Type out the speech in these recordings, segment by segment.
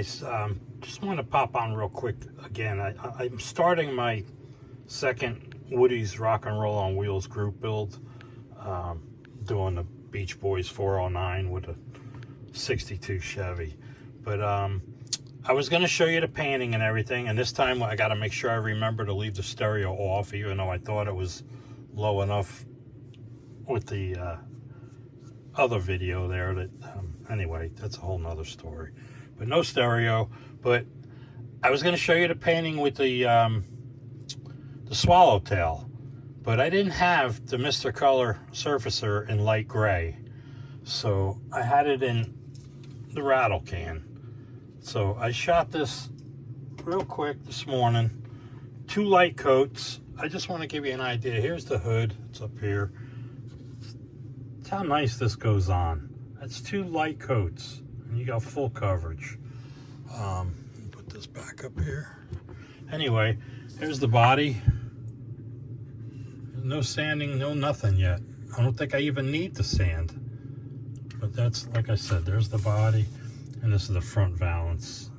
guys, just want to pop on real quick again. I'm starting my second Woody's Rock and Roll on Wheels group build, doing the Beach Boys 409 with a 62 Chevy. But I was going to show you the painting and everything, and this time I got to make sure I remember to leave the stereo off, even though I thought it was low enough with the other video there. That anyway, that's a whole nother story. But no stereo. But I was going to show you the painting with the Swallowtail, but I didn't have the Mr. Color surfacer in light gray, so I had it in the rattle can. So I shot this real quick this morning, 2 light coats. I just want to give you an idea. Here's the hood, it's up here. It's how nice this goes on. That's 2 light coats, and you got full coverage. Put this back up here. Anyway, here's the body. No sanding, no nothing yet. I don't think I even need to sand. But that's, like I said, there's the body, and this is the front valance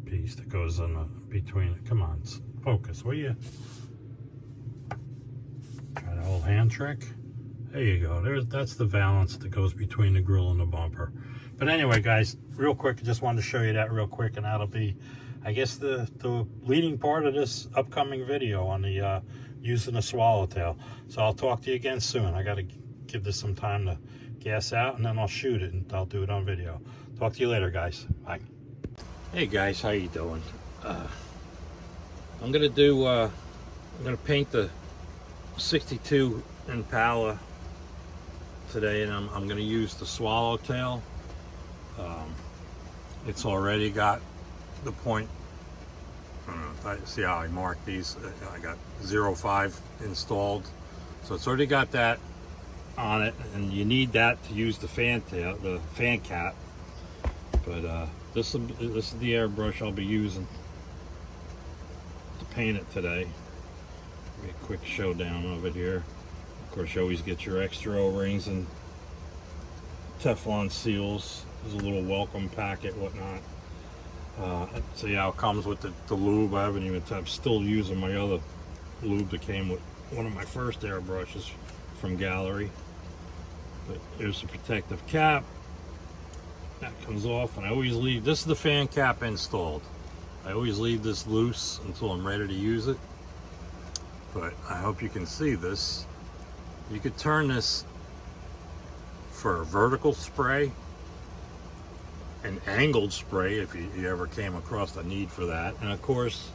piece that goes in between it. Come on, focus, will you? Try the whole hand trick. There you go. That's the valance that goes between the grill and the bumper. But anyway, guys, real quick, I just wanted to show you that real quick, and that'll be, I guess, the leading part of this upcoming video on the using the Swallowtail. So I'll talk to you again soon. I got to give this some time to gas out, and then I'll shoot it, and I'll do it on video. Talk to you later, guys. Bye. Hey guys, how you doing? I'm gonna paint the 62 Impala today, and I'm gonna use the Swallowtail. It's already got the point. I see how I marked these. I got 05 installed, so it's already got that on it, and you need that to use the fan cap. But this is the airbrush I'll be using to paint it today. Give me a quick showdown of it here. Of course, you always get your extra O-rings and Teflon seals. There's a little welcome packet, whatnot. See how it comes with the lube. I'm still using my other lube that came with one of my first airbrushes from Gaahleri. But here's the protective cap. That comes off, and I always leave, this is the fan cap installed. I always leave this loose until I'm ready to use it. But I hope you can see this. You could turn this for a vertical spray, an angled spray if you ever came across the need for that, and of course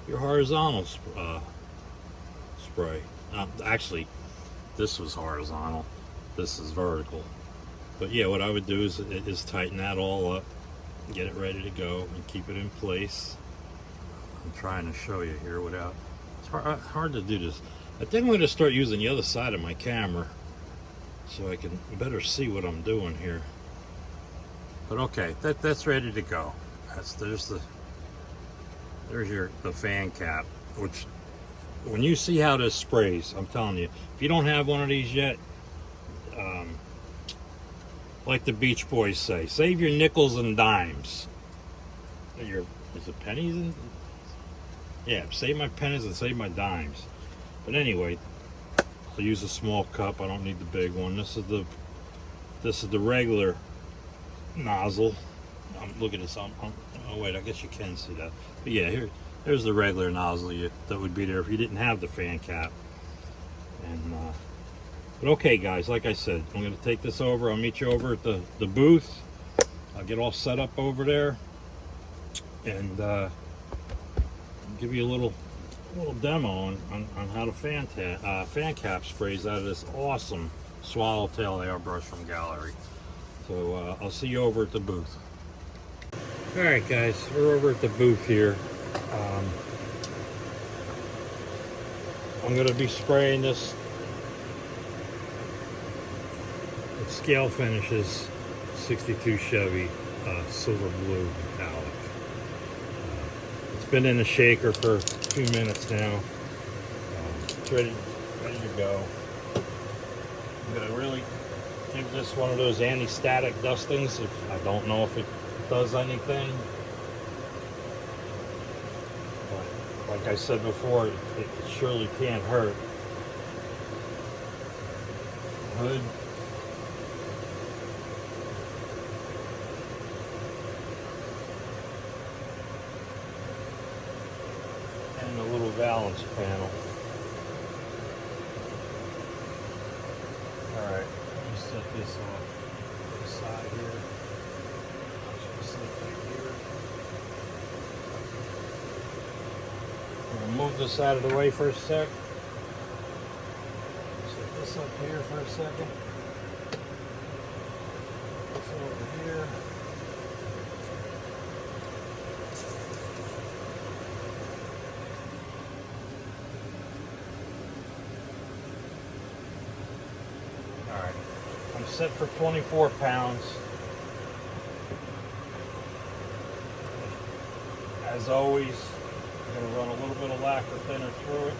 your horizontal spray. Actually, this was horizontal, this is vertical. But yeah, what I would do is tighten that all up, get it ready to go, and keep it in place. I'm trying to show you here without, it's hard to do this. I think I'm going to start using the other side of my camera so I can better see what I'm doing here. But okay, that's ready to go. There's the fan cap, which when you see how this sprays, I'm telling you, if you don't have one of these yet, like the Beach Boys say, save your nickels and dimes. Is it pennies? Yeah, save my pennies and save my dimes. But anyway, I'll use a small cup. I don't need the big one. This is the regular nozzle. Look at this. Oh wait, I guess you can see that. But yeah, there's the regular nozzle that would be there if you didn't have the fan cap. And but okay, guys, like I said, I'm going to take this over. I'll meet you over at the booth. I'll get all set up over there, and give you a little demo on how the fan cap sprays out of this awesome Swallowtail airbrush from Gaahleri. So I'll see you over at the booth. All right, guys, we're over at the booth here. I'm going to be spraying this with Scale Finishes 62 Chevy silver blue metallic. It's been in the shaker for 2 minutes now. It's ready to go. I'm going to really give this one of those anti-static dustings. If I don't know if it does anything. But like I said before, it surely can't hurt. Hood. And a little valance panel. Alright, let me set this off to the side here. I'll set it right here. I'm going to move this out of the way for a sec. Set this up here for a second. This over here. Alright, I'm set for 24 pounds. As always, I'm going to run a little bit of lacquer thinner through it.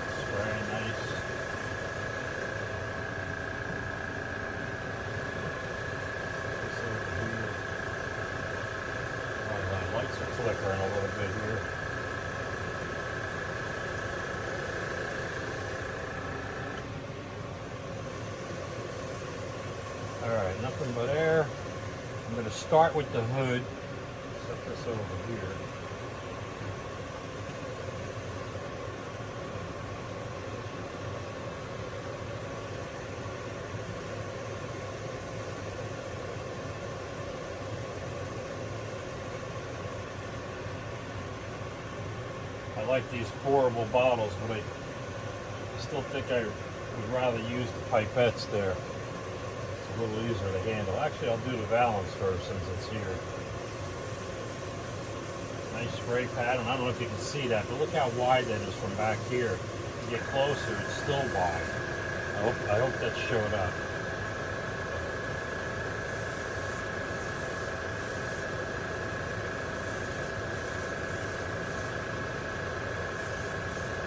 It's very nice. The lights are flickering a little bit here. Alright, nothing but air. I'm going to start with the hood. Set this over here. I like these pourable bottles, but I still think I would rather use the pipettes there. It's a little easier to handle. Actually, I'll do the valance first since it's here. Nice spray pattern. I don't know if you can see that, but look how wide that is from back here. You get closer, it's still wide. I hope that showed up.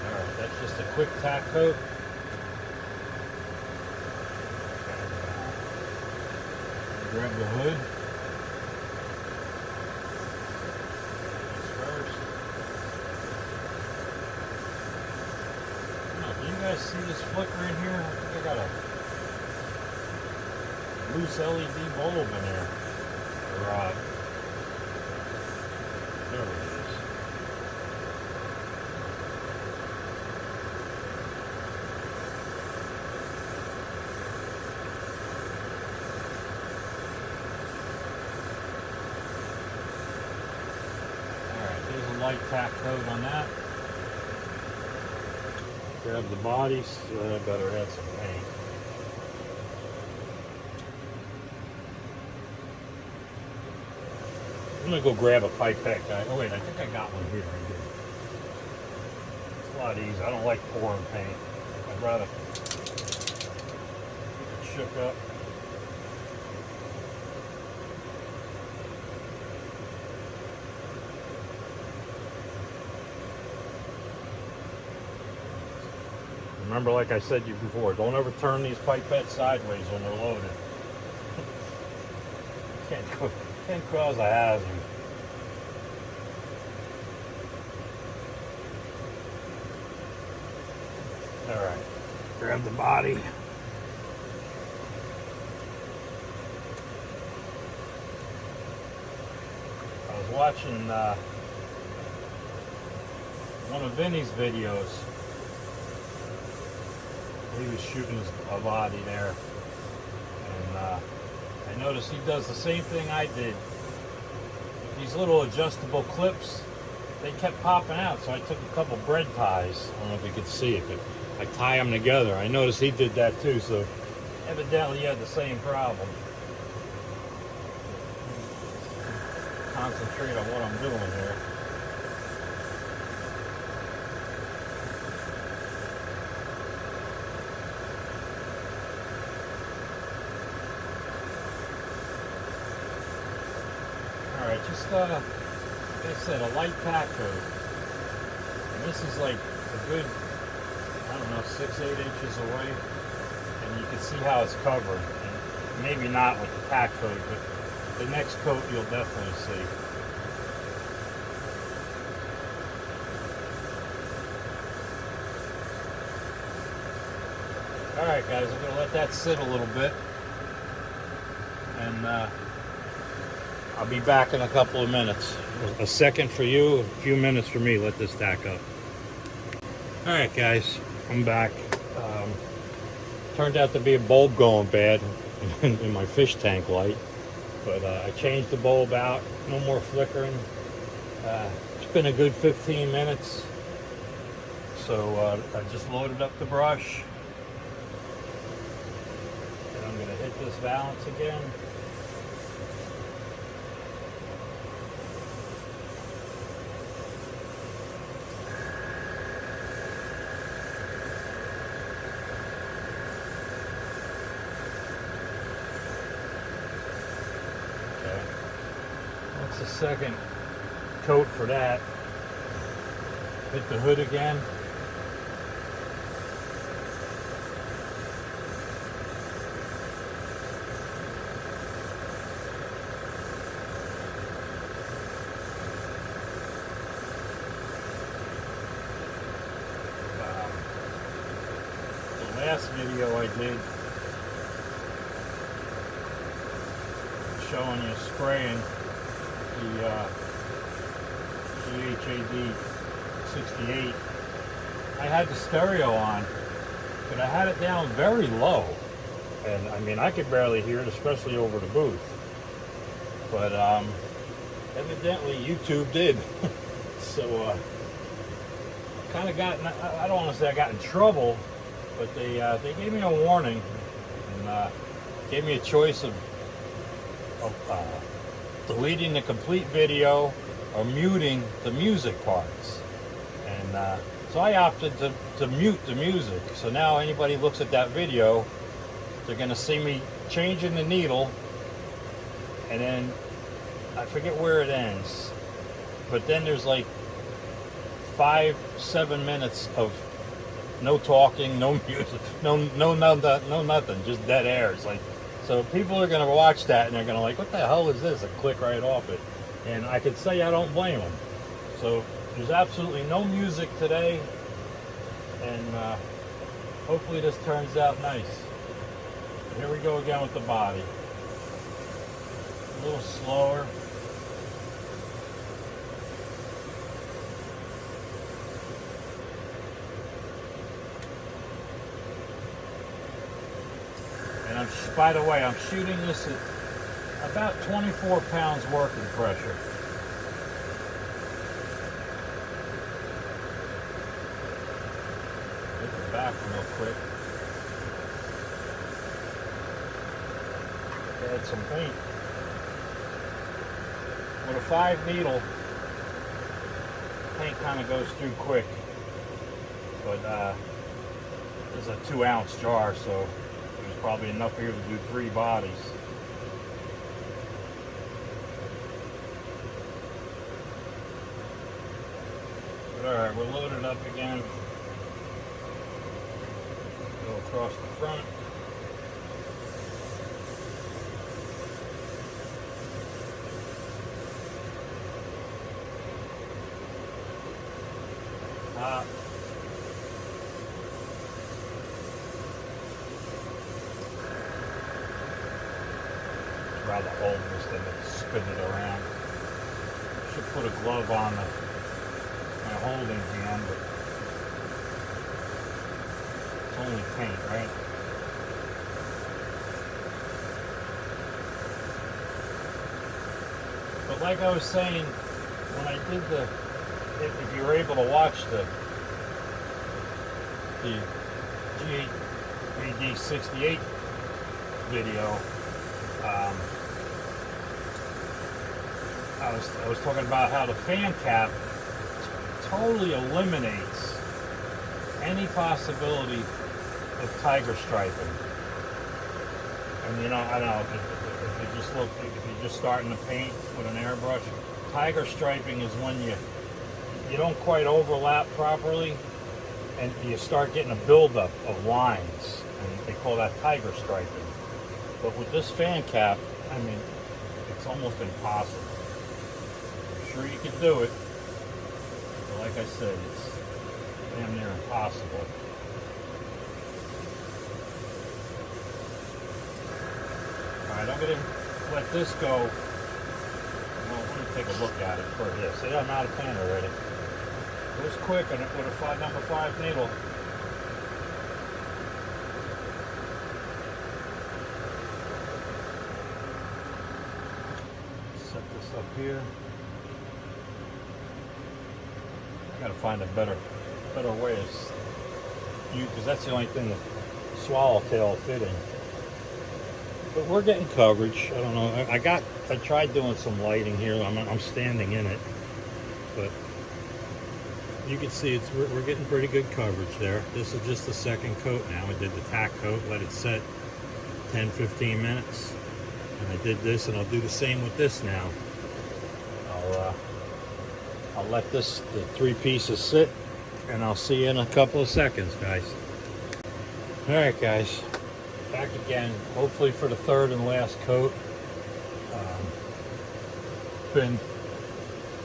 Alright, that's just a quick tack coat. Grab the hood. First. Now, do you guys see this flicker in here? I think I got a loose LED bulb in there. Or, there it is. Light tack coat on that. Grab the bodies. I better add some paint. I'm gonna go grab a pipette, guy. Oh wait, I think I got one here. I did. It's a lot easier. I don't like pouring paint. I'd rather keep it shook up. Remember, like I said to you before, don't ever turn these pipettes sideways when they're loaded. Can't cause a hazard. Alright, grab the body. I was watching one of Vinny's videos. He was shooting a body there, and I noticed he does the same thing I did. These little adjustable clips, they kept popping out, so I took a couple bread ties. I don't know if you could see it, but I tie them together. I noticed he did that too, so evidently he had the same problem. Concentrate on what I'm doing here. Alright, just like I said, a light tack coat. And this is like a good, I don't know, 6-8 inches away. And you can see how it's covered. And maybe not with the tack coat, but the next coat you'll definitely see. Alright guys, I'm going to let that sit a little bit. And I'll be back in a couple of minutes. A second for you, a few minutes for me. Let this tack up. Alright guys, I'm back. Turned out to be a bulb going bad in my fish tank light. But I changed the bulb out. No more flickering. It's been a good 15 minutes. So I just loaded up the brush. And I'm going to hit this valance again. That's the second coat for that. Hit the hood again. The last video I did showing you spraying the Gaahleri 68. I had the stereo on, but I had it down very low, and I mean I could barely hear it, especially over the booth. But evidently YouTube did. So kind of got, I don't want to say I got in trouble, but they gave me a warning and gave me a choice of deleting the complete video or muting the music parts. And so I opted to mute the music. So now anybody looks at that video, they're going to see me changing the needle, and then I forget where it ends, but then there's like 5-7 minutes of no talking, no music, no nothing, just dead air. It's like, so people are going to watch that and they're going to like, what the hell is this? And click right off it. And I could say I don't blame them. So there's absolutely no music today, and hopefully this turns out nice. Here we go again with the body. A little slower. And by the way, I'm shooting this at about 24 pounds working pressure. Hit the back real quick. Add some paint. With a 5 needle, paint kind of goes through quick. But this is a 2-ounce jar, so there's probably enough here to do 3 bodies. But alright, we're loaded up again. Go across the front. Rather hold this thing and spin it around. Should put a glove on my holding hand, but it's only paint, right? But like I was saying, when I did if you were able to watch the Gaahleri 68 video, I was talking about how the fan cap totally eliminates any possibility of tiger striping. And you know, I don't know, if you just starting to paint with an airbrush. Tiger striping is when you don't quite overlap properly, and you start getting a buildup of lines, and they call that tiger striping. But with this fan cap, I mean, it's almost impossible. I'm sure you can do it, but like I said, it's damn near impossible. Alright, I'm going to let this go. Well, let me take a look at it for this. See, I'm out of paint already. It was quick and it with a number 5 needle. Set this up here. I gotta find a better way to use, because that's the only thing that Swallowtail will fit in. But we're getting coverage. I don't know. I tried doing some lighting here. I'm standing in it, but you can see we're getting pretty good coverage there. This is just the second coat now. I did the tack coat, let it set 10-15 minutes, and I did this, and I'll do the same with this now. I'll let the 3 pieces sit, and I'll see you in a couple of seconds, guys. All right, guys. Back again, hopefully for the 3rd and last coat. Been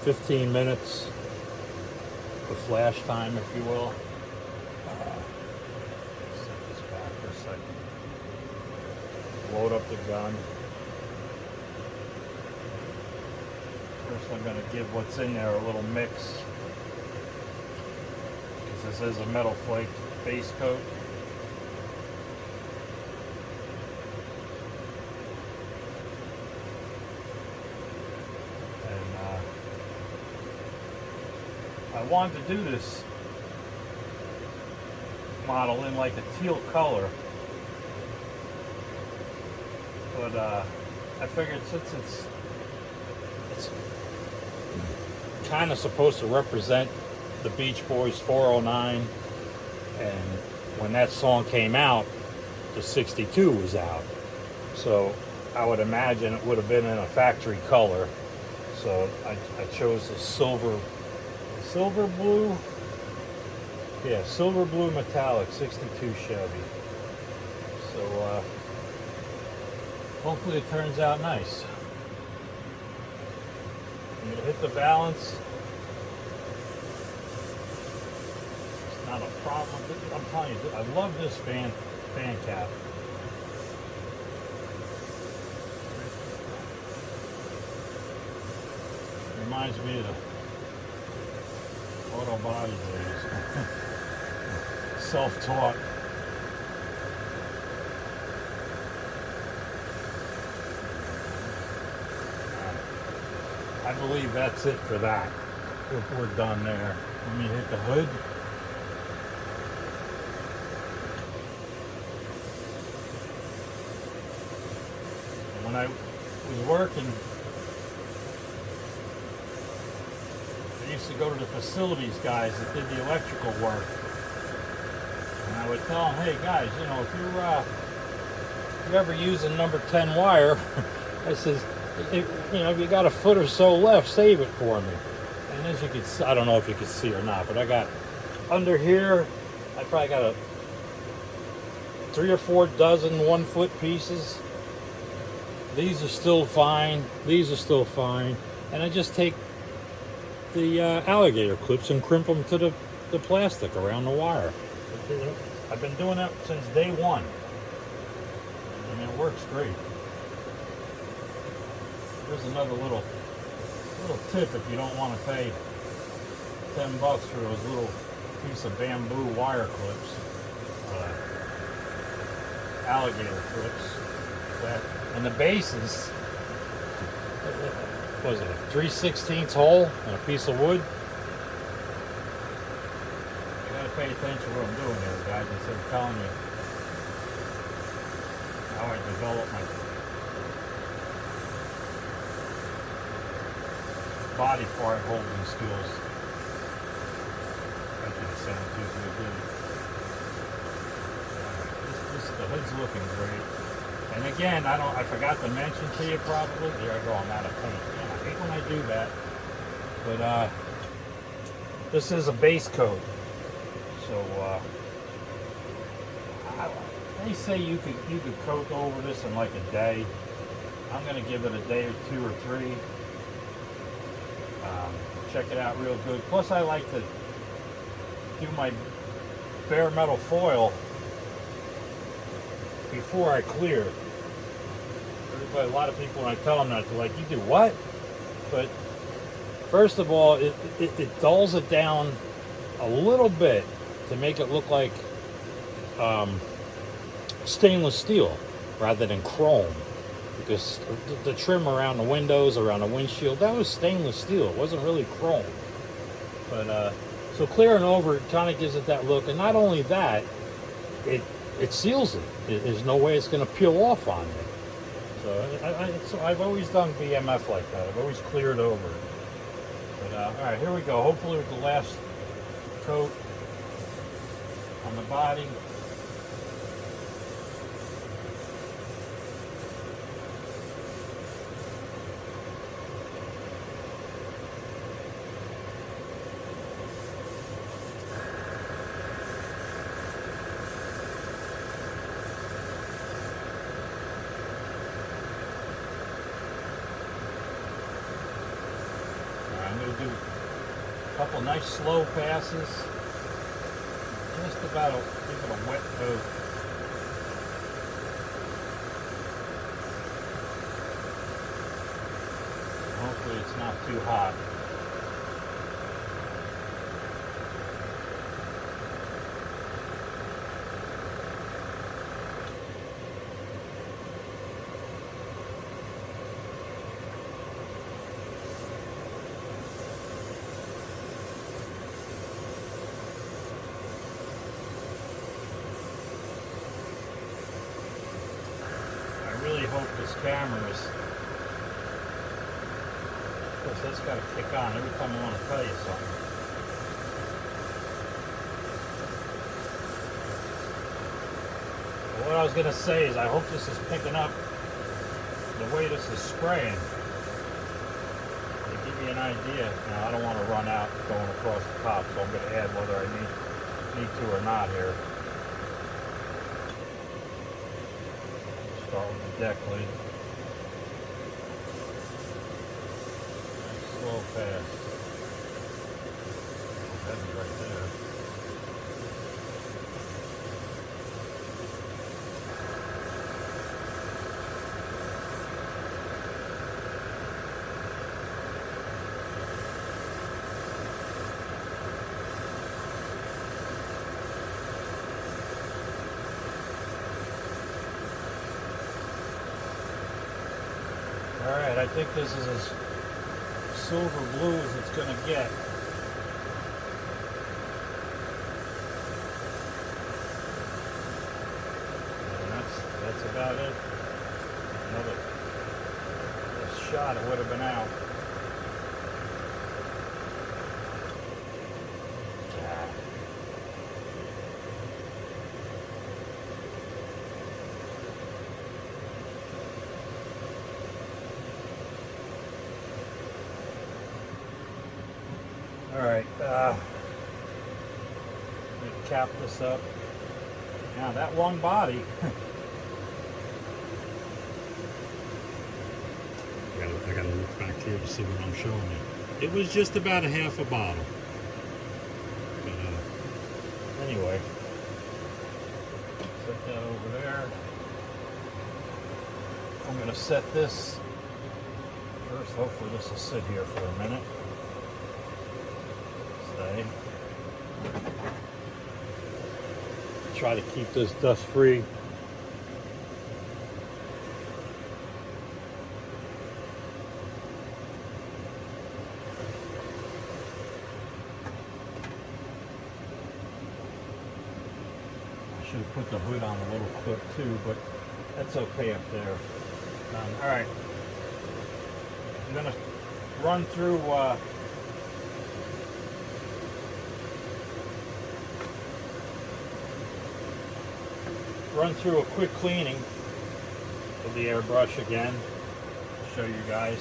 15 minutes of flash time, if you will. Set this back for a second. Load up the gun. First I'm going to give what's in there a little mix, because this is a metal flake base coat. I wanted to do this model in like a teal color, but I figured since it's kind of supposed to represent the Beach Boys 409, and when that song came out, the 62 was out, so I would imagine it would have been in a factory color. So I chose the silver blue, yeah, silver blue metallic 62 Chevy. So hopefully it turns out nice. I'm gonna hit the balance. It's not a problem. I'm telling you, I love this fan cap. Reminds me of the auto body days. Self-taught. I believe that's it for that. We're done there. Let me hit the hood. When I was working, I used to go to the facilities guys that did the electrical work, and I would tell them, hey guys, you know, if you're ever using number 10 wire, I says, you know, if you got a foot or so left, save it for me. And as you can see, I don't know if you can see or not, but I got under here, I probably got 3 or 4 dozen 1 foot pieces. These are still fine. These are still fine. And I just take the alligator clips and crimp them to the plastic around the wire. I've been doing that since day one. And it works great. Here's another little tip if you don't want to pay $10 for those little piece of bamboo wire clips, alligator clips. And the bases, what was it, a 3/16 hole and a piece of wood? You gotta pay attention to what I'm doing here, guys, instead of telling you how I develop my body part holding skills. That didn't sound too good. The hood's looking great. And again, I forgot to mention to you probably. There I go, I'm out of paint. Man, I hate when I do that. But this is a base coat. So they say you could coat over this in like a day. I'm gonna give it a day or two or three. Check it out real good. Plus I like to do my bare metal foil before I clear. Everybody, a lot of people, when I tell them that, they're like, you do what? But first of all, it dulls it down a little bit to make it look like stainless steel rather than chrome. Because the trim around the windows, around the windshield, that was stainless steel. It wasn't really chrome. But so clearing over it kind of gives it that look. And not only that, it seals it. There's no way it's going to peel off on it. So I've always done BMF like that. I've always cleared over it. But all right, here we go. Hopefully with the last coat on the body. I'm going to do a couple nice slow passes. Just about give it a wet coat. Hopefully it's not too hot. I really hope this camera is, of course that's got to kick on every time I want to tell you something. But what I was going to say is I hope this is picking up the way this is spraying. To give you an idea, now I don't want to run out going across the top, so I'm going to add whether I need to or not here. Start with the deck lid. Nice slow pass. Heavy right there. Alright, I think this is as silver blue as it's going to get. And that's about it. Another shot, it would have been out. Alright, let me cap this up. Now that one body, I gotta look back here to see what I'm showing you. It was just about a half a bottle. But, anyway, set that over there. I'm gonna set this first. Hopefully this will sit here for a minute. Try to keep this dust free. I should have put the hood on a little clip too, but that's okay up there. All right, I'm gonna run through a quick cleaning. the airbrush again. Show you guys.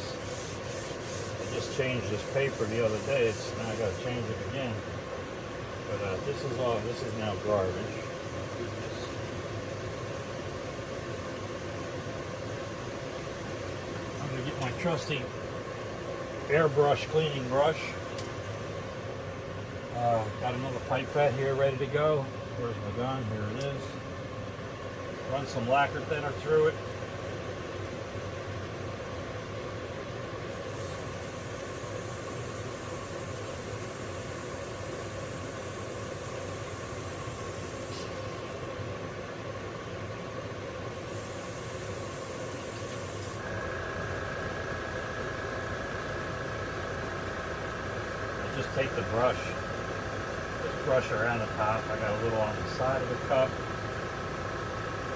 I just changed this paper the other day. Now I gotta change it again. But this is now garbage. I'm gonna get my trusty airbrush cleaning brush. Got another pipette here ready to go. Where's my gun? Here it is. Run some lacquer thinner through it. Just take the brush, just brush around the top. I got a little on the side of the cup.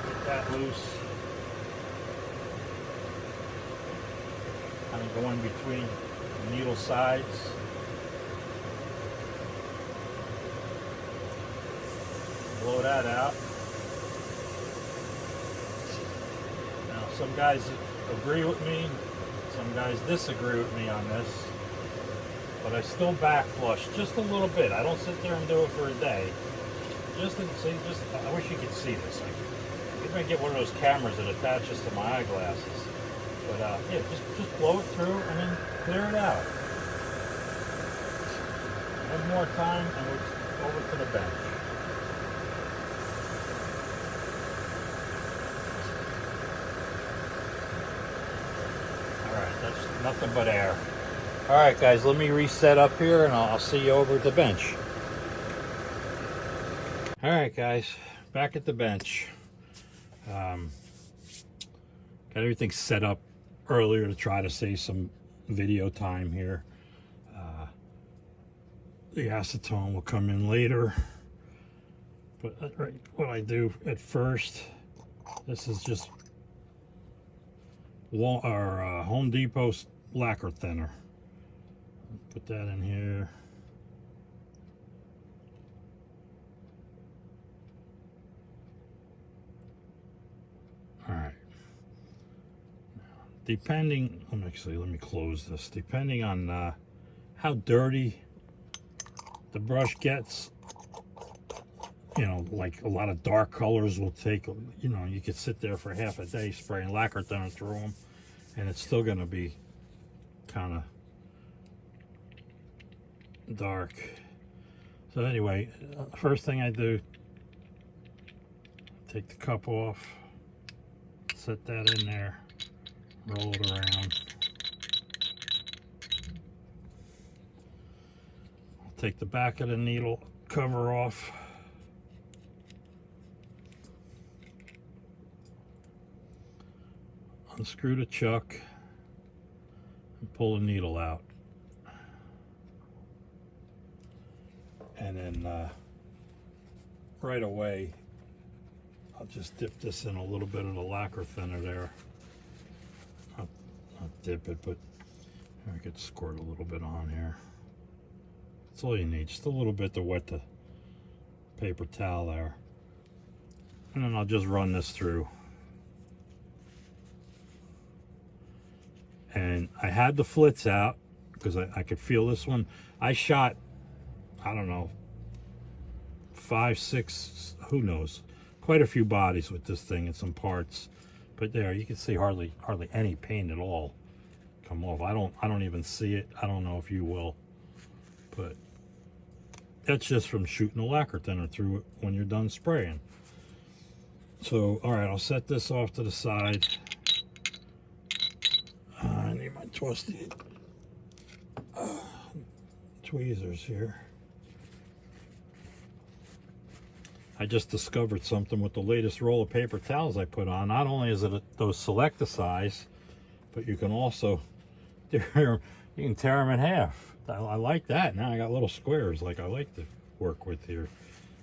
Get that loose. Kind of going between the needle sides. Blow that out. Now some guys agree with me, some guys disagree with me on this. But I still back flush just a little bit. I don't sit there and do it for a day. I wish you could see this. Maybe I get one of those cameras that attaches to my eyeglasses. But yeah, just blow it through and then clear it out. One more time and we're over to the bench. All right, that's nothing but air. Alright guys, let me reset up here and I'll see you over at the bench. Alright guys, back at the bench. Got everything set up earlier to try to save some video time here. The acetone will come in later. But what I do at first, this is just Home Depot lacquer thinner. Put that in here. All right. Depending, let me close this. Depending on how dirty the brush gets, you know, like a lot of dark colors will take, you know, you could sit there for half a day spraying lacquer thinner through them, and it's still going to be kind of dark. So anyway, first thing I do, take the cup off, set that in there, roll it around. I'll take the back of the needle cover off. Unscrew the chuck and pull the needle out. And then right away, I'll just dip this in a little bit of the lacquer thinner there. Not dip it, but I could squirt a little bit on here. That's all you need, just a little bit to wet the paper towel there. And then I'll just run this through. And I had the flits out because I could feel this one. I shot, I don't know, 5, 6, who knows, quite a few bodies with this thing and some parts. But there, you can see hardly any paint at all come off. I don't even see it. I don't know if you will, but that's just from shooting the lacquer thinner through it when you're done spraying. So, all right, I'll set this off to the side. I need my twisty tweezers here. I just discovered something with the latest roll of paper towels I put on. Not only is it those select size, but you can also you can tear them in half. I like that. Now I got little squares like I like to work with here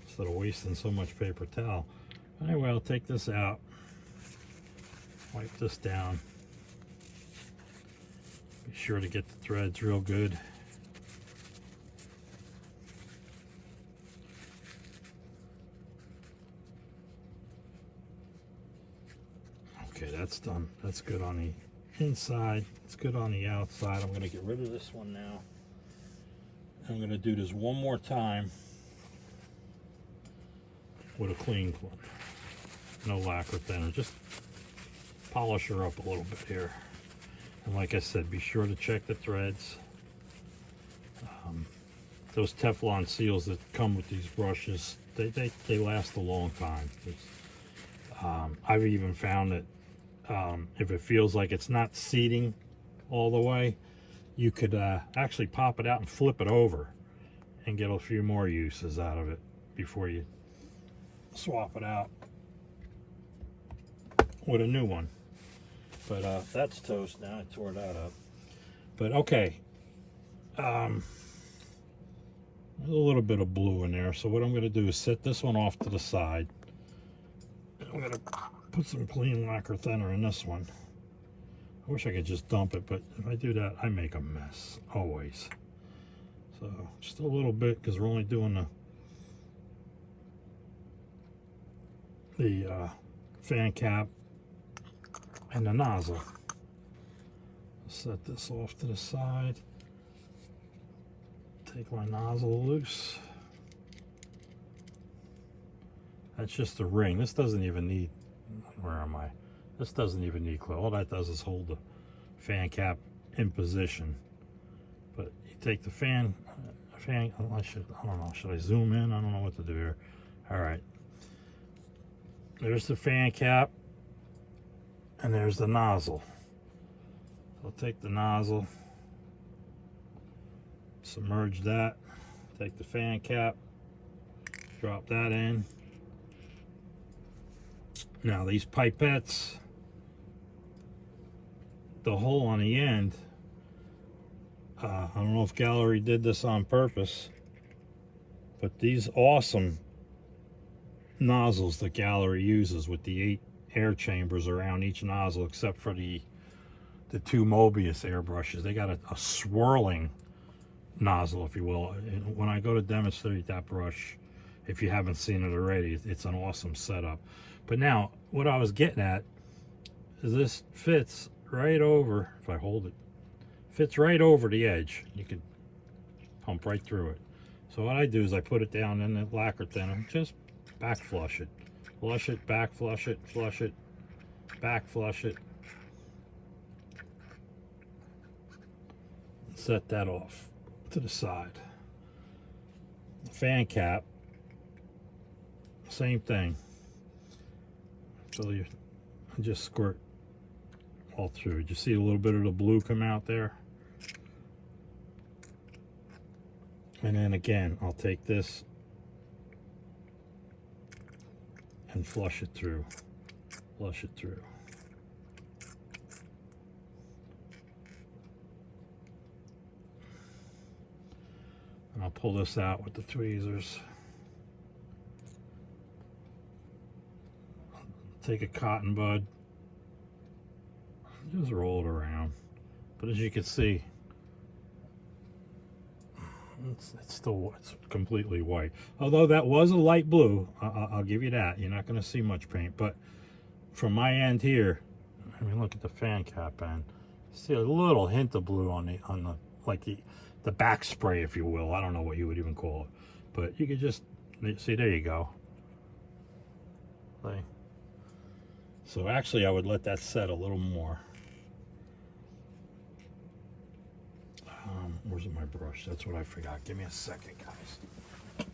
instead of wasting so much paper towel. Anyway, I'll take this out, wipe this down. Be sure to get the threads real good. Okay, that's done. That's good on the inside. It's good on the outside. I'm going to get rid of this one now. I'm going to do this one more time with a clean one. No lacquer thinner. Just polish her up a little bit here. And like I said, be sure to check the threads. Those Teflon seals that come with these brushes, they last a long time. I've even found that if it feels like it's not seating all the way, you could actually pop it out and flip it over and get a few more uses out of it before you swap it out with a new one. But that's toast now. I tore that up. But okay. There's a little bit of blue in there. So what I'm going to do is set this one off to the side. I'm going to put some clean lacquer thinner in this one. I wish I could just dump it, but if I do that, I make a mess, always. So just a little bit, because we're only doing the fan cap and the nozzle. Set this off to the side. Take my nozzle loose. That's just a ring. This doesn't even need, where am I? This doesn't even need glue. All that does is hold the fan cap in position. But you take the fan, I don't know, should I zoom in? I don't know what to do here. All right. There's the fan cap, and there's the nozzle. So I'll take the nozzle, submerge that, take the fan cap, drop that in. Now these pipettes, the hole on the end, I don't know if Gaahleri did this on purpose, but these awesome nozzles that Gaahleri uses with the 8 air chambers around each nozzle, except for the 2 Mobius airbrushes, they got a swirling nozzle, if you will. And when I go to demonstrate that brush, if you haven't seen it already, it's an awesome setup. But now what I was getting at is this fits right over, if I hold it, fits right over the edge. You can pump right through it. So what I do is I put it down in the lacquer thinner, just back flush it, flush it, back flush it, flush it, back flush it. Set that off to the side. The fan cap, same thing. So you just squirt all through. Did you see a little bit of the blue come out there? And then again, I'll take this and flush it through. Flush it through. And I'll pull this out with the tweezers. Take a cotton bud, just roll it around. But as you can see, it's completely white. Although that was a light blue, I'll give you that. You're not going to see much paint. But from my end here, I mean, look at the fan cap end. See a little hint of blue on the like the back spray, if you will. I don't know what you would even call it, but you could just see. There you go. See? So actually, I would let that set a little more. Where's my brush? That's what I forgot. Give me a second, guys.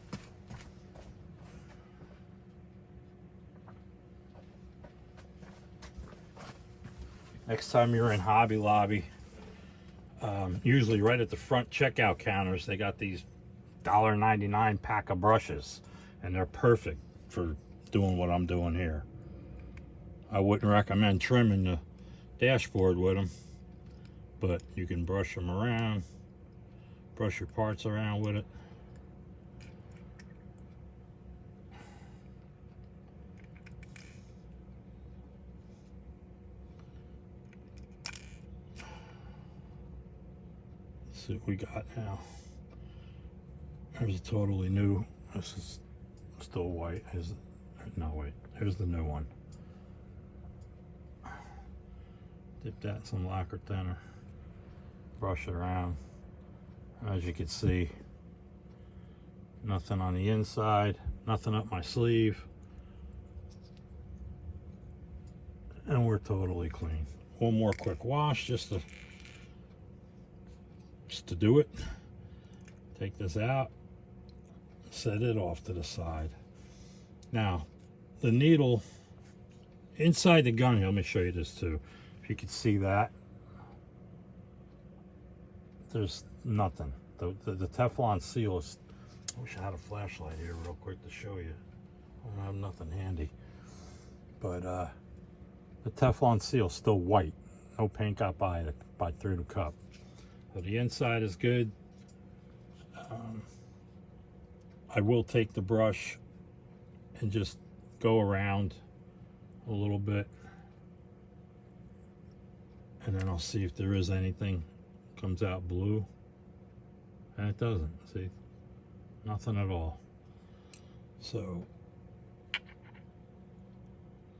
Next time you're in Hobby Lobby, usually right at the front checkout counters, they got these $1.99 pack of brushes, and they're perfect for doing what I'm doing here. I wouldn't recommend trimming the dashboard with them, but you can brush them around, brush your parts around with it. Let's see what we got now. There's a totally new, this is still white. No, wait, here's the new one. Dip that in some lacquer thinner. Brush it around. As you can see, nothing on the inside, nothing up my sleeve. And we're totally clean. One more quick wash just to do it. Take this out, set it off to the side. Now, the needle inside the gun here, let me show you this too. If you can see that, there's nothing. The Teflon seal is, I wish I had a flashlight here real quick to show you. I don't have nothing handy. But the Teflon seal is still white. No paint got by through the cup. So the inside is good. I will take the brush and just go around a little bit. And then I'll see if there is anything. Comes out blue. And it doesn't. See? Nothing at all. So,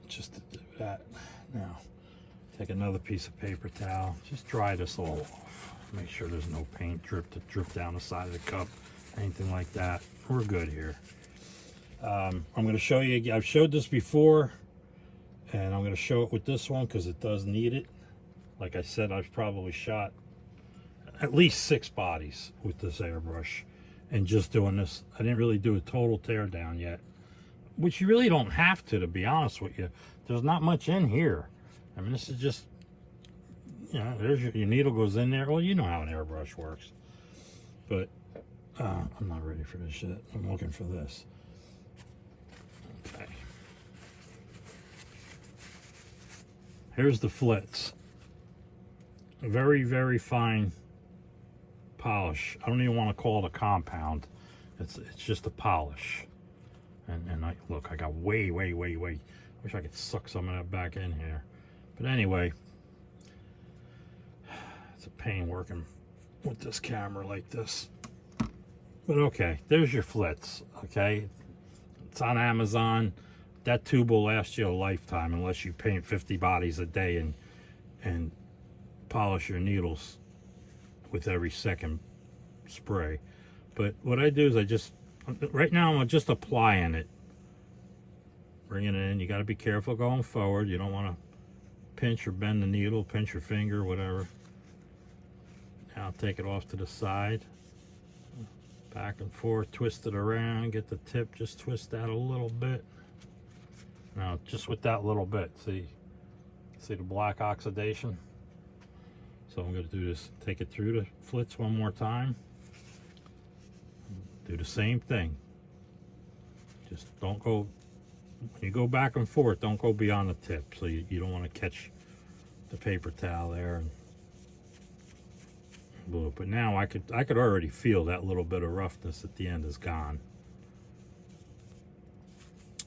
just to do that. Now, take another piece of paper towel. Just dry this all off. Make sure there's no paint drip down the side of the cup. Anything like that. We're good here. I'm going to show you. I've showed this before. And I'm going to show it with this one because it does need it. Like I said, I've probably shot at least 6 bodies with this airbrush. And just doing this, I didn't really do a total tear down yet, which you really don't have to be honest with you. There's not much in here. I mean, this is just, you know, there's your needle goes in there. Well, you know how an airbrush works. But I'm not ready for this shit. I'm looking for this. Okay. Here's the flits. Very, very fine polish. I don't even want to call it a compound. It's just a polish. And I look, I got way. Wish I could suck some of that back in here. But anyway, it's a pain working with this camera like this. But okay, there's your flits. Okay, it's on Amazon. That tube will last you a lifetime unless you paint 50 bodies a day and polish your needles with every second spray. But what I do is right now I'm just applying it, bringing it in. You got to be careful going forward. You don't want to pinch or bend the needle, pinch your finger, whatever. Now take it off to the side, back and forth, twist it around, get the tip, just twist that a little bit. Now just with that little bit, see the black oxidation? So I'm going to do this, take it through the flits one more time. Do the same thing. Just don't go, when you go back and forth, don't go beyond the tip. So you don't want to catch the paper towel there and blue. But now I could already feel that little bit of roughness at the end is gone.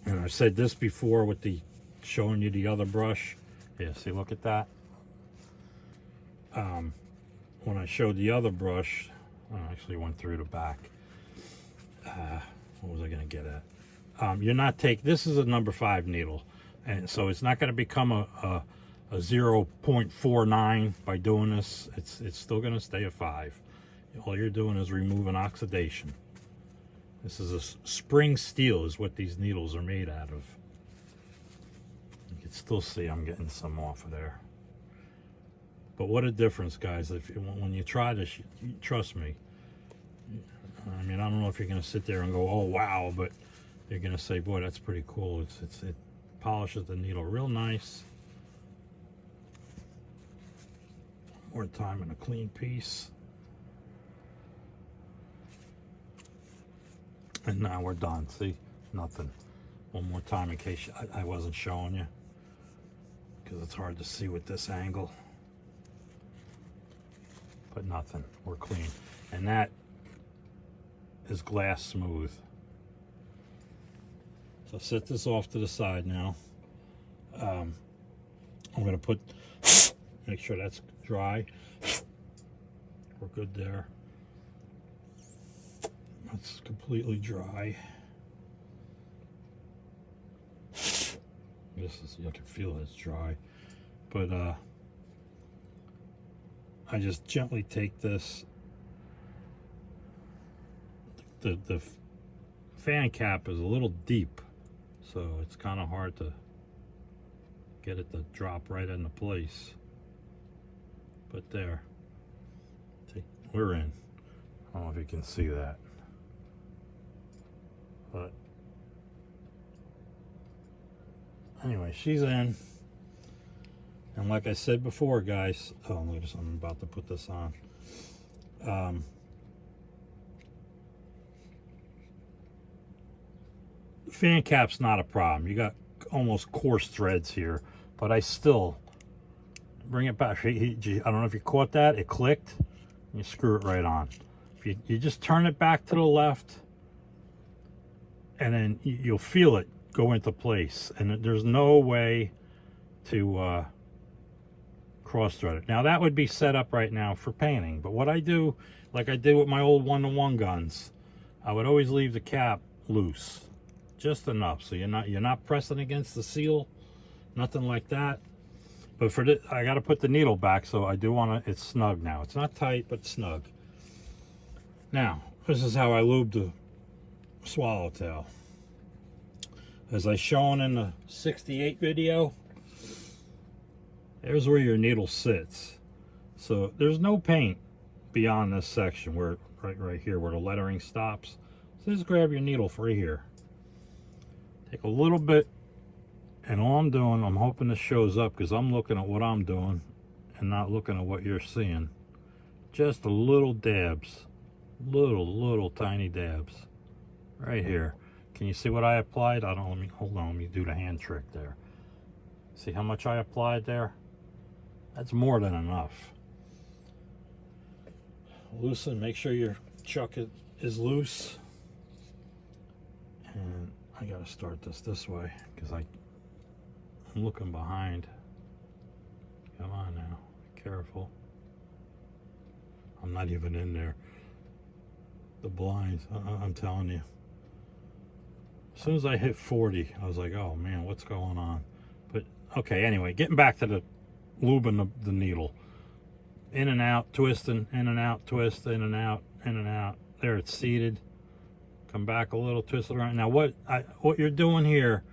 And I've said this before with showing you the other brush. Yeah, see, look at that. When I showed the other brush, I actually went through the back. What was I going to get at? You're not this is a number 5 needle, and so it's not going to become a 0.49 by doing this. It's still going to stay a 5. All you're doing is removing oxidation. This is a spring steel is what these needles are made out of. You can still see I'm getting some off of there. But what a difference, guys. When you try this, you trust me. I mean, I don't know if you're going to sit there and go, oh, wow, but you're going to say, boy, that's pretty cool. It polishes the needle real nice. One more time in a clean piece. And now we're done. See? Nothing. One more time in case I wasn't showing you. Because it's hard to see with this angle. But nothing. We're clean. And that is glass smooth. So set this off to the side now. I'm going to make sure that's dry. We're good there. That's completely dry. This is, you can feel it's dry. But I just gently take this. The fan cap is a little deep, so it's kind of hard to get it to drop right into place. But there, we're in. I don't know if you can see that, but anyway, she's in. And like I said before, guys, oh, look at this, I'm about to put this on. Fan cap's not a problem. You got almost coarse threads here, but I still bring it back. I don't know if you caught that. It clicked. You screw it right on. If you just turn it back to the left, and then you'll feel it go into place. And there's no way to cross thread it. Now that would be set up right now for painting, but what I do, like I did with my old 1-to-1 guns, I would always leave the cap loose, just enough so you're not pressing against the seal, nothing like that. But for this, I got to put the needle back, so I do want to. It's snug now. It's not tight, but snug. Now this is how I lube the Swallowtail, as I shown in the 68 video. There's where your needle sits. So there's no paint beyond this section where right here where the lettering stops. So just grab your needle right here. Take a little bit, and all I'm doing, I'm hoping this shows up because I'm looking at what I'm doing and not looking at what you're seeing. Just a little dabs, little tiny dabs right here. Can you see what I applied? Hold on, let me do the hand trick there. See how much I applied there? That's more than enough. Loosen, make sure your chuck is loose. And I gotta start this way because I'm looking behind. Come on now, be careful. I'm not even in there. The blinds, I'm telling you. As soon as I hit 40, I was like, oh man, what's going on? But okay, anyway, getting back to the lubing the needle. In and out, twisting, in and out, twist, in and out, in and out. There, it's seated. Come back a little, twist it around. Now what you're doing here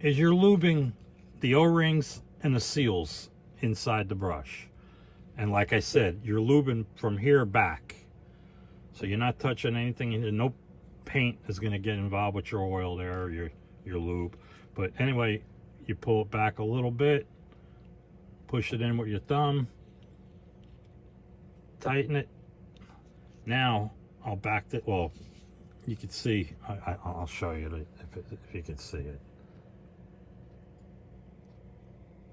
is you're lubing the O-rings and the seals inside the brush. And like I said, you're lubing from here back. So you're not touching anything. No paint is going to get involved with your oil there or your lube. But anyway, you pull it back a little bit. Push it in with your thumb. Tighten it. Now, I'll back it. Well, you can see. I'll show you if you can see it.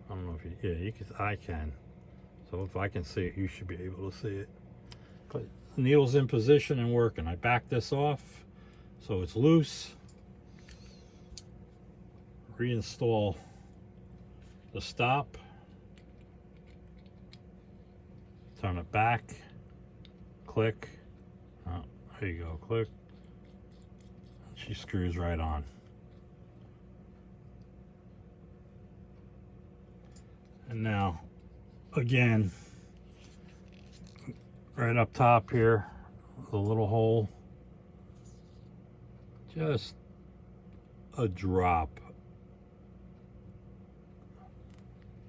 I don't know if you. Yeah, you can. I can. So if I can see it, you should be able to see it. But the needle's in position and working. I back this off, so it's loose. Reinstall the stop. Turn it back. Click. Oh, there you go. Click. She screws right on. And now, again, right up top here, the little hole, just a drop.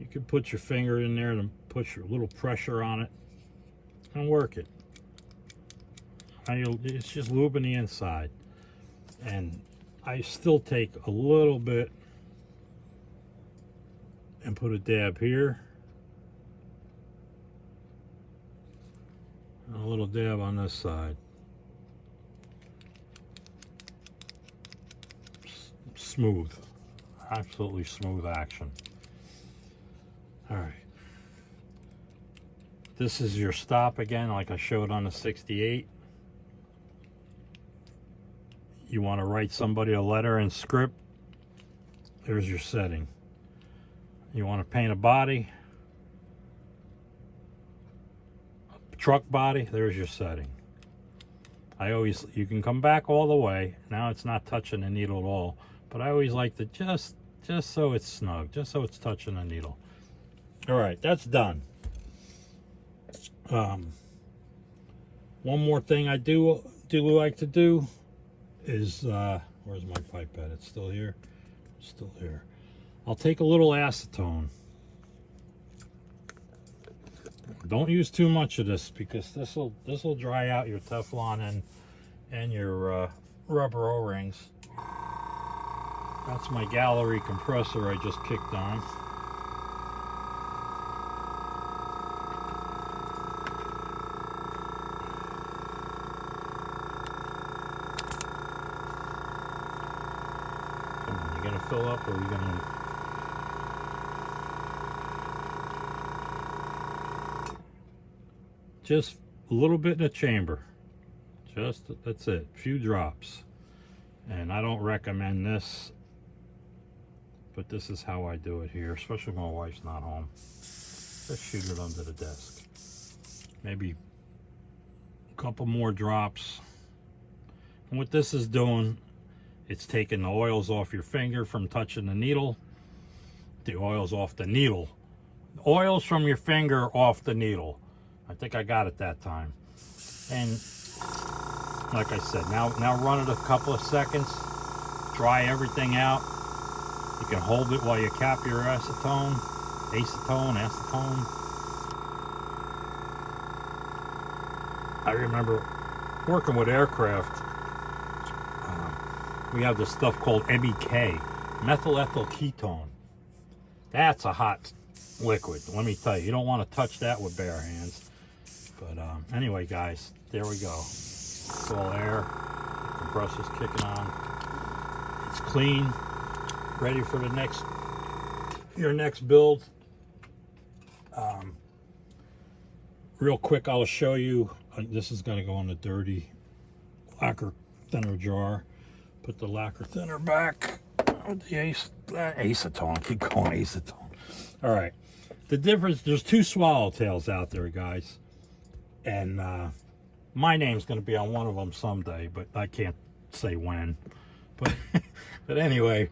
You can put your finger in there and put your little pressure on it and work it. It's just lubing the inside. And I still take a little bit and put a dab here. And a little dab on this side. Smooth. Absolutely smooth action. All right. This is your stop again, like I showed on the 68. You want to write somebody a letter in script, there's your setting. You want to paint a body, a truck body, there's your setting. You can come back all the way. Now it's not touching the needle at all, but I always like to just so it's snug, just so it's touching the needle. All right, that's done. One more thing I do like to do is, where's my pipette? It's still here? Still here. I'll take a little acetone. Don't use too much of this because this will dry out your Teflon and your rubber O-rings. That's my Gaahleri compressor I just kicked on. Come on, you gonna fill up or are you gonna... Just a little bit in the chamber. That's it. A few drops. And I don't recommend this, but this is how I do it here, especially when my wife's not home. Just shoot it under the desk. Maybe a couple more drops. And what this is doing, it's taking the oils off your finger from touching the needle. The oils off the needle. Oils from your finger off the needle. I think I got it that time. And like I said, now run it a couple of seconds, dry everything out. You can hold it while you cap your acetone. I remember working with aircraft. We have this stuff called MEK, methyl ethyl ketone. That's a hot liquid. Let me tell you, you don't want to touch that with bare hands. But anyway, guys, there we go. It's all air. The compressor's kicking on. It's clean, ready for your next build. Real quick, I'll show you. This is going to go in the dirty lacquer thinner jar. Put the lacquer thinner back with the acetone. Keep going acetone. All right. The difference, there's two Swallowtails out there, guys. And my name's going to be on one of them someday, but I can't say when. But anyway,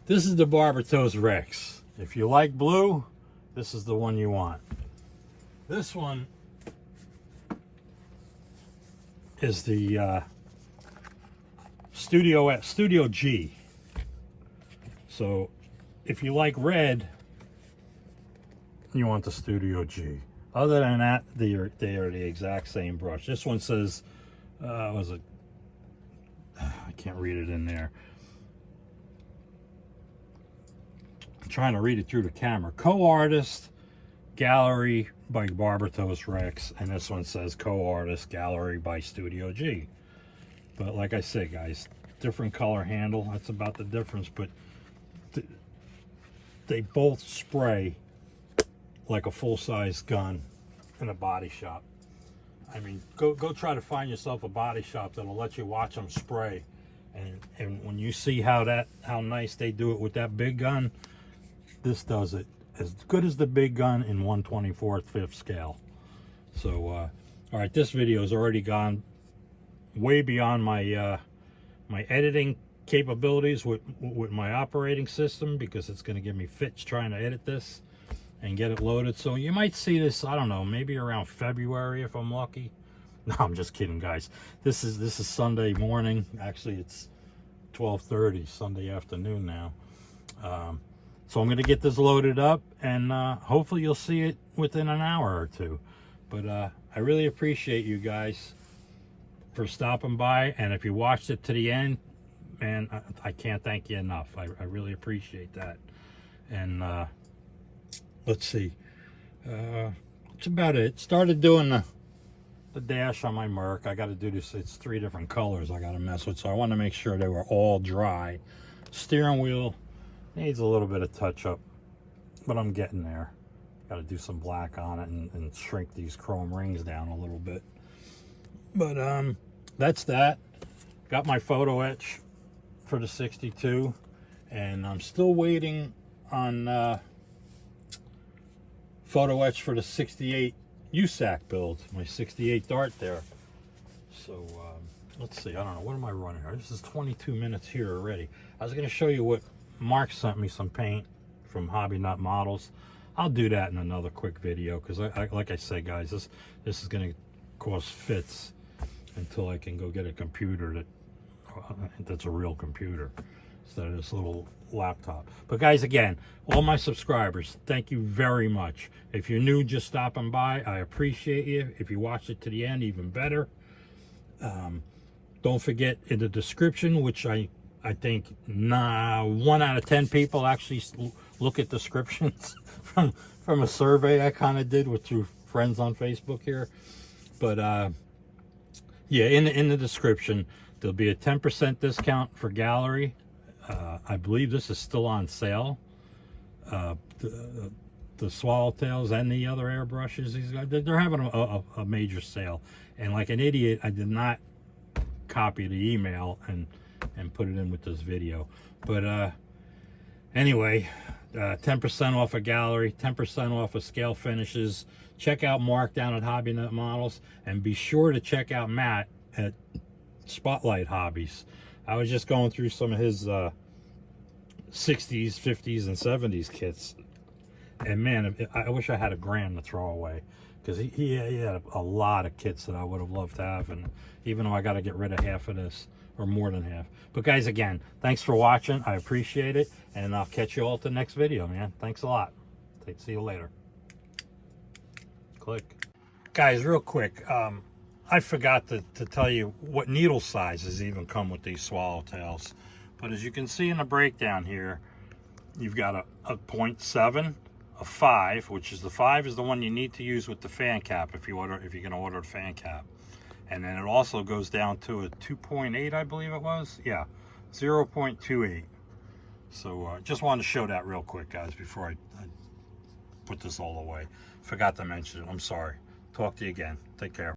this is the Barbatos Rex. If you like blue, this is the one you want. This one is the Studio G. So if you like red, you want the Studio G. Other than that, they are the exact same brush. This one says, was it? I can't read it in there. I'm trying to read it through the camera. Co-artist, Gaahleri by Barbatos Rex, and this one says co-artist, Gaahleri by Studio G. But like I said, guys, different color handle. That's about the difference. But they both spray like a full-size gun in a body shop. I mean, go try to find yourself a body shop that'll let you watch them spray, and when you see how nice they do it with that big gun, this does it as good as the big gun in 1/24 5th scale. So all right, this video has already gone way beyond my my editing capabilities with my operating system, because it's going to give me fits trying to edit this and get it loaded. So you might see this, I don't know, maybe around February if I'm lucky. No, I'm just kidding, guys. This is Sunday morning. Actually, it's 12:30 Sunday afternoon now. So I'm going to get this loaded up, and hopefully you'll see it within an hour or two. But I really appreciate you guys for stopping by, and if you watched it to the end, man, I can't thank you enough. I really appreciate that. And let's see, that's about it. Started doing the dash on my Merc. I got to do this. It's 3 different colors I got to mess with, so I want to make sure they were all dry. Steering wheel needs a little bit of touch up, but I'm getting there. Got to do some black on it and shrink these chrome rings down a little bit. But that's that. Got my photo etch for the 62, and I'm still waiting on photo etch for the 68 USAC build, my 68 Dart there. So let's see, I don't know, what am I running here? This is 22 minutes here already. I was going to show you what Mark sent me, some paint from Hobby Nut Models. I'll do that in another quick video, because I like I said, guys, this is going to cost fits until I can go get a computer that's a real computer instead of this little laptop. But guys, again, all my subscribers, thank you very much. If you're new, just stopping by, I appreciate you. If you watched it to the end, even better. Don't forget, in the description, which I think 1 out of 10 people actually look at descriptions from a survey I kind of did through friends on Facebook here. But yeah, in the description, there'll be a 10% discount for Gaahleri. I believe this is still on sale. The Swallowtails and the other airbrushes, these guys, they're having a major sale. And like an idiot, I did not copy the email and put it in with this video. But anyway, 10% off of Gaahleri, 10% off of Scale Finishes. Check out Mark down at Hobby Nut Models, and be sure to check out Matt at Spotlight Hobbies. I was just going through some of his 60s, 50s, and 70s kits, and man, I wish I had $1,000 to throw away, because he had a lot of kits that I would have loved to have, and even though I got to get rid of half of this, or more than half. But guys, again, thanks for watching. I appreciate it, and I'll catch you all at the next video, man. Thanks a lot. See you later. Click. Guys, real quick, I forgot to tell you what needle sizes even come with these Swallowtails. But as you can see in the breakdown here, you've got a 0.7, a 5, which is the 5 is the one you need to use with the fan cap if you're going to order a fan cap. And then it also goes down to a 2.8, I believe it was. Yeah, 0.28. So just wanted to show that real quick, guys, before I put this all away. Forgot to mention it. I'm sorry. Talk to you again. Take care.